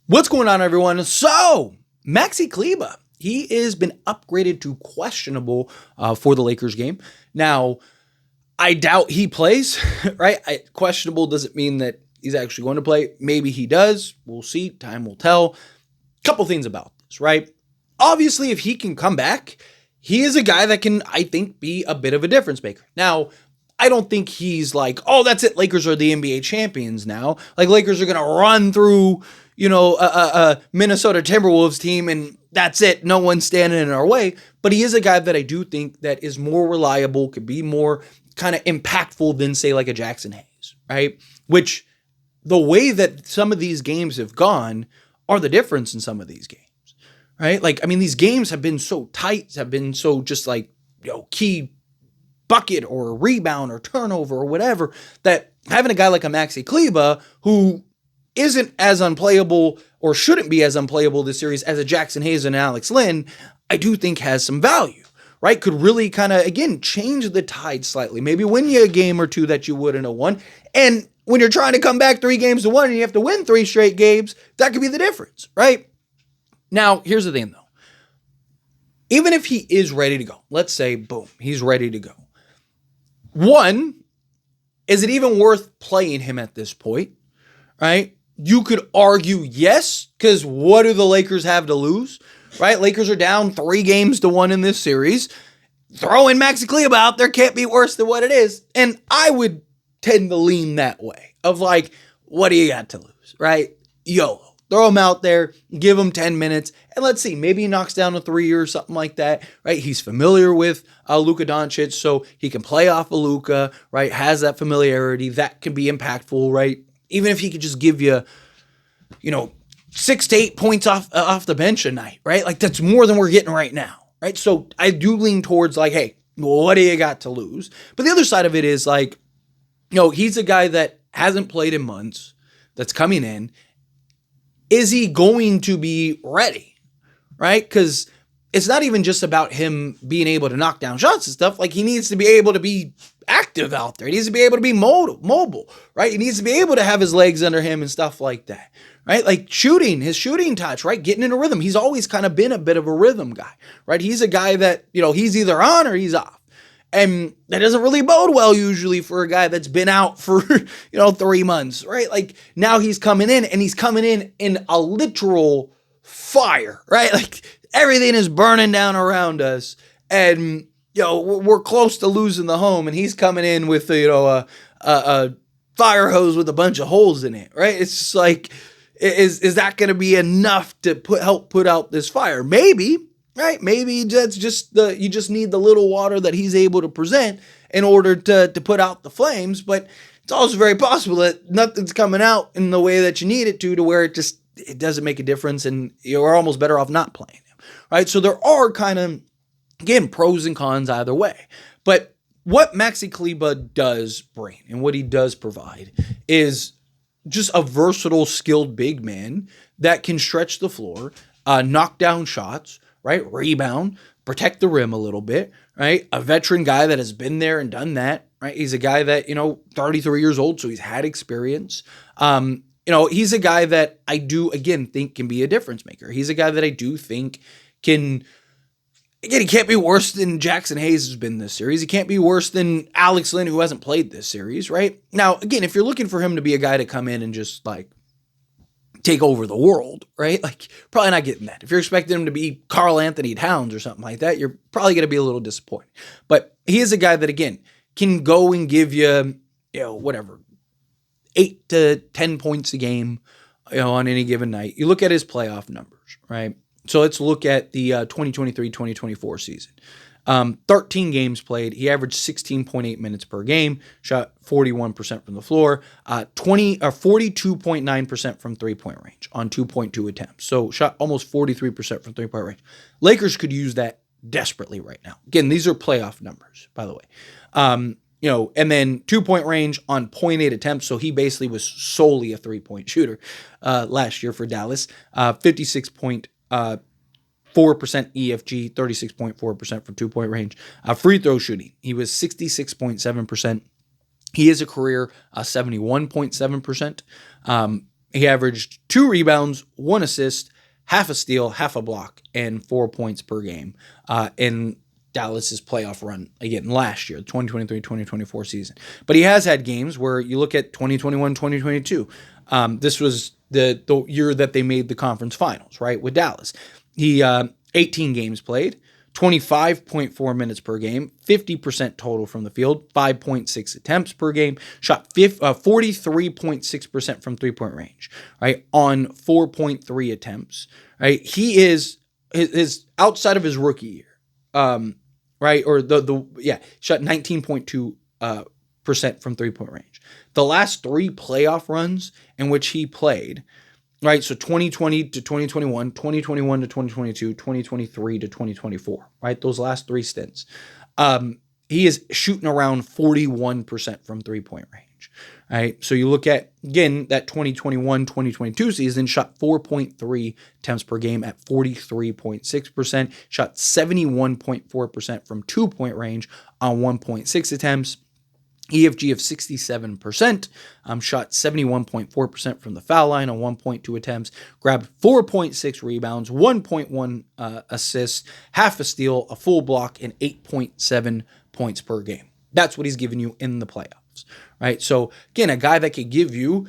What's going on, everyone? So, Maxi Kleber, he has been upgraded to questionable for the Lakers game. Now, I doubt he plays, right? Questionable doesn't mean that he's actually going to play. Maybe he does. We'll see. Time will tell. Couple things about this, right? Obviously, if he can come back, he is a guy that can, I think, be a bit of a difference maker. Now, I don't think he's like, oh, that's it. Lakers are the NBA champions now. Like, Lakers are going to run through, a Minnesota Timberwolves team, and that's it. No one's standing in our way. But he is a guy that I do think that is more reliable, could be more kind of impactful than, say, like a Jackson Hayes, right? Which the way that some of these games have gone are the difference in some of these games, right? Like, I mean, these games have been so tight, have been so just like, key bucket or rebound or turnover or whatever, that having a guy like a Maxi Kleber who isn't as unplayable or shouldn't be as unplayable this series as a Jackson Hayes and Alex Len, I do think has some value, right? Could really kind of, again, change the tide slightly. Maybe win you a game or two that you wouldn't have won. And when you're trying to come back 3-1 and you have to win 3 straight games, that could be the difference, right? Now, here's the thing though. Even if he is ready to go, let's say, boom, he's ready to go. One, is it even worth playing him at this point, right? You could argue yes, because what do the Lakers have to lose, right? Lakers are down 3-1 in this series. Throwing Maxi Kleber out there can't be worse than what it is. And I would tend to lean that way of like, what do you got to lose, right? YOLO. Throw him out there, give him 10 minutes, and let's see, maybe he knocks down a 3 or something like that, right? He's familiar with Luka Doncic, so he can play off of Luka, right? Has that familiarity. That can be impactful, right? Even if he could just give you, 6 to 8 points off the bench a night, right? Like, that's more than we're getting right now, right? So I do lean towards like, hey, what do you got to lose? But the other side of it is like, he's a guy that hasn't played in months, that's coming in. Is he going to be ready, right? Because it's not even just about him being able to knock down shots and stuff. Like, he needs to be able to be active out there. He needs to be able to be mobile, right? He needs to be able to have his legs under him and stuff like that, right? Like his shooting touch, right? Getting in a rhythm. He's always kind of been a bit of a rhythm guy, right? He's a guy that, he's either on or he's off. And that doesn't really bode well usually for a guy that's been out for, 3 months, right? Like, now he's coming in and he's coming in a literal fire, right? Like, everything is burning down around us and, we're close to losing the home, and he's coming in with, a fire hose with a bunch of holes in it, right? It's just like, is that going to be enough to help put out this fire? Maybe. Right? Maybe that's just you just need the little water that he's able to present in order to put out the flames. But it's also very possible that nothing's coming out in the way that you need it to where it doesn't make a difference, and you're almost better off not playing him. Right? So there are kind of, again, pros and cons either way. But what Maxi Kleber does bring and what he does provide is just a versatile, skilled big man that can stretch the floor, knock down shots, right? Rebound, protect the rim a little bit, right? A veteran guy that has been there and done that, right? He's a guy that, 33 years old, so he's had experience. He's a guy that I do, again, think can be a difference maker. He's a guy that I do think can, again, he can't be worse than Jackson Hayes has been this series. He can't be worse than Alex Len, who hasn't played this series, right? Now, again, if you're looking for him to be a guy to come in and just like take over the world, right? Like, probably not getting that. If you're expecting him to be Karl Anthony Towns or something like that, you're probably going to be a little disappointed. But he is a guy that, again, can go and give you, 8 to 10 points a game, on any given night. You look at his playoff numbers, right? So let's look at the 2023-2024 season. 13 games played. He averaged 16.8 minutes per game, shot 41% from the floor, 42.9% from 3-point range on 2.2 attempts. So shot almost 43% from 3-point range. Lakers could use that desperately right now. Again, these are playoff numbers, by the way. And then 2-point range on 0.8 attempts. So he basically was solely a 3-point shooter last year for Dallas. 56.4% EFG, 36.4% from 2-point range. Free throw shooting, he was 66.7%. He is a career 71.7%. He averaged 2 rebounds, 1 assist, half a steal, half a block, and 4 points per game in Dallas's playoff run, again, last year, the 2023-2024 season. But he has had games where you look at 2021-2022. This was the year that they made the conference finals, right, with Dallas. He 18 games played, 25.4 minutes per game, 50% total from the field, 5.6 attempts per game, shot 43.6% from three-point range, right, on 4.3 attempts, right? He is his outside of his rookie year, right, or shot 19.2% from three-point range. The last 3 playoff runs in which he played, right, so 2020 to 2021, 2021 to 2022, 2023 to 2024, right, those last 3 stints, he is shooting around 41% from three-point range, right? So you look at, again, that 2021-2022 season, shot 4.3 attempts per game at 43.6%, shot 71.4% from two-point range on 1.6 attempts, EFG of 67%, shot 71.4% from the foul line on 1.2 attempts, grabbed 4.6 rebounds, 1.1 assists, half a steal, a full block, and 8.7 points per game. That's what he's giving you in the playoffs, right? So again, a guy that could give you,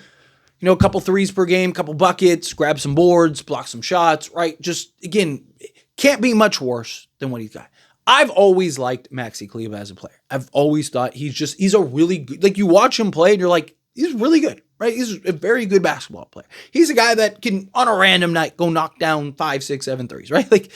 a couple threes per game, couple buckets, grab some boards, block some shots, right? Just, again, can't be much worse than what he's got. I've always liked Maxi Kleber as a player. I've always thought he's a really good, like, you watch him play and you're like, he's really good, right? He's a very good basketball player. He's a guy that can, on a random night, go knock down 5, 6, 7 threes, right? Like,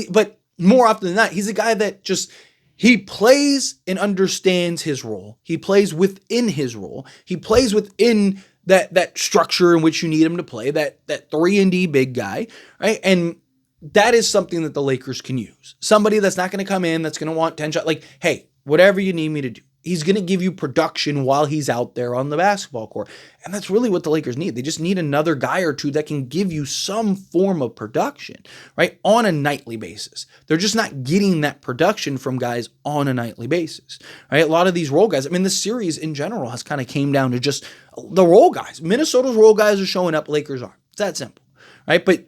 but more often than not, he's a guy that just, he plays and understands his role. He plays within his role. He plays within that structure in which you need him to play, that 3-and-D big guy, right? And that is something that the Lakers can use. Somebody that's not going to come in, that's going to want 10 shots. Like, hey, whatever you need me to do. He's going to give you production while he's out there on the basketball court. And that's really what the Lakers need. They just need another guy or two that can give you some form of production, right, on a nightly basis. They're just not getting that production from guys on a nightly basis, right? A lot of these role guys, I mean, the series in general has kind of came down to just the role guys. Minnesota's role guys are showing up, Lakers aren't. It's that simple, right? But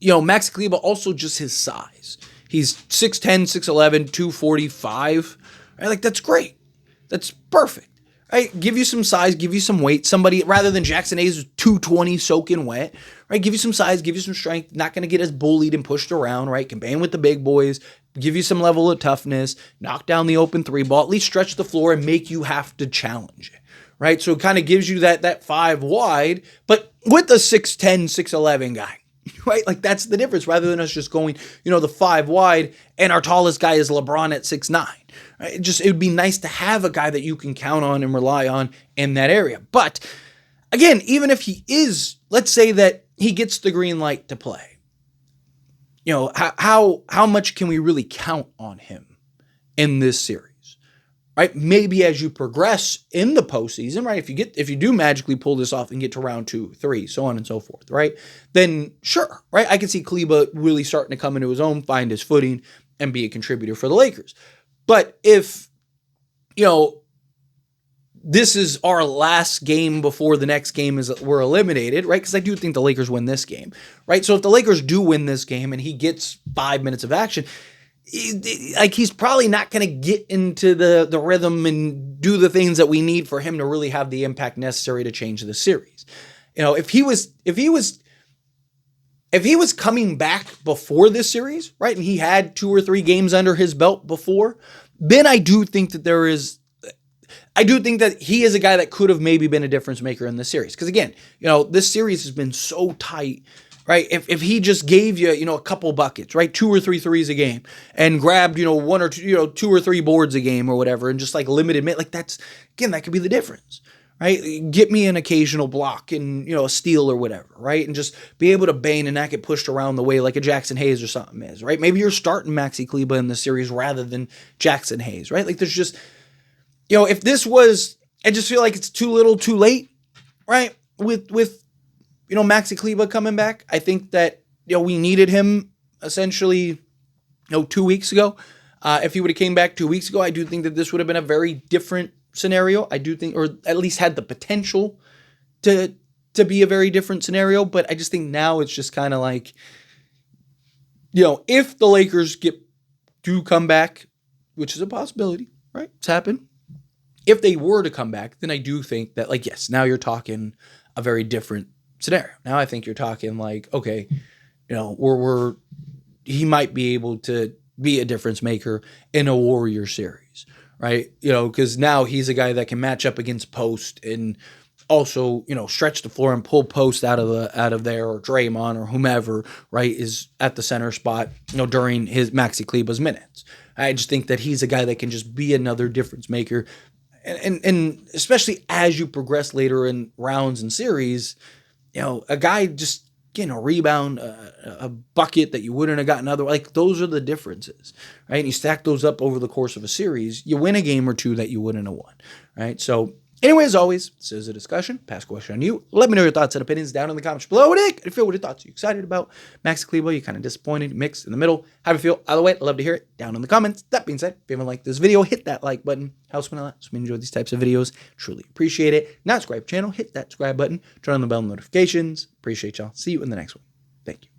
Maxi Kleber, also just his size. He's 6'10", 6'11", 245. Right? Like, that's great. That's perfect. Right? Give you some size, give you some weight. Somebody, rather than Jackson Hayes, 220 soaking wet. Right? Give you some size, give you some strength. Not going to get as bullied and pushed around. Right? Can bang with the big boys. Give you some level of toughness. Knock down the open 3 ball. At least stretch the floor and make you have to challenge it. Right? So it kind of gives you that 5 wide, but with a 6'10", 6'11 guy. Right? Like, that's the difference, rather than us just going, the 5 wide and our tallest guy is LeBron at 6'9". Right? It would be nice to have a guy that you can count on and rely on in that area. But again, even if he is, let's say that he gets the green light to play, how much can we really count on him in this series? Right? Maybe as you progress in the postseason, right? If you do magically pull this off and get to round 2, 3, so on and so forth, right? Then sure, right? I can see Kleber really starting to come into his own, find his footing, and be a contributor for the Lakers. But if, this is our last game before the next game we're eliminated, right? Because I do think the Lakers win this game, right? So if the Lakers do win this game and he gets 5 minutes of action, he's probably not going to get into the rhythm and do the things that we need for him to really have the impact necessary to change the series. If he was coming back before this series, right, and he had 2 or 3 games under his belt before, then I do think that he is a guy that could have maybe been a difference maker in this series. Because again, this series has been so tight. Right? If he just gave you, a couple buckets, right? 2 or 3 threes a game and grabbed, 1 or 2, 2 or 3 boards a game or whatever, and just like limited, like that could be the difference, right? Get me an occasional block and, a steal or whatever, right? And just be able to bang and not get pushed around the way like a Jackson Hayes or something is, right? Maybe you're starting Maxi Kleber in the series rather than Jackson Hayes, right? Like, there's just, if this was, I just feel like it's too little too late, right? With Maxi Kleber coming back. I think that, we needed him essentially, 2 weeks ago. If he would have came back 2 weeks ago, I do think that this would have been a very different scenario. I do think, or at least had the potential to to be a very different scenario, but I just think now it's just kind of like, if the Lakers do come back, which is a possibility, right? It's happened. If they were to come back, then I do think that, like, yes, now you're talking a very different scenario. Now I think you're talking like, okay, he might be able to be a difference maker in a Warrior series, right? Because now he's a guy that can match up against post and also, stretch the floor and pull post out of there, or Draymond or whomever, right, is at the center spot, during his Maxi Kleber's minutes. I just think that he's a guy that can just be another difference maker. And especially as you progress later in rounds and series, a guy just getting a rebound, a bucket that you wouldn't have gotten otherwise. Like, those are the differences, right? And you stack those up over the course of a series, you win a game or two that you wouldn't have won, right? So anyway, as always, this is a discussion. Pass a question on you. Let me know your thoughts and opinions down in the comments below. What do you feel? What are your thoughts? Are you excited about Maxi Kleber? You kind of disappointed? Mixed in the middle? How do you feel? Either way, I'd love to hear it down in the comments. That being said, if you haven't liked this video, hit that like button. Helps me a lot. So we enjoy these types of videos. Truly appreciate it. Not subscribe channel, hit that subscribe button. Turn on the bell notifications. Appreciate y'all. See you in the next one. Thank you.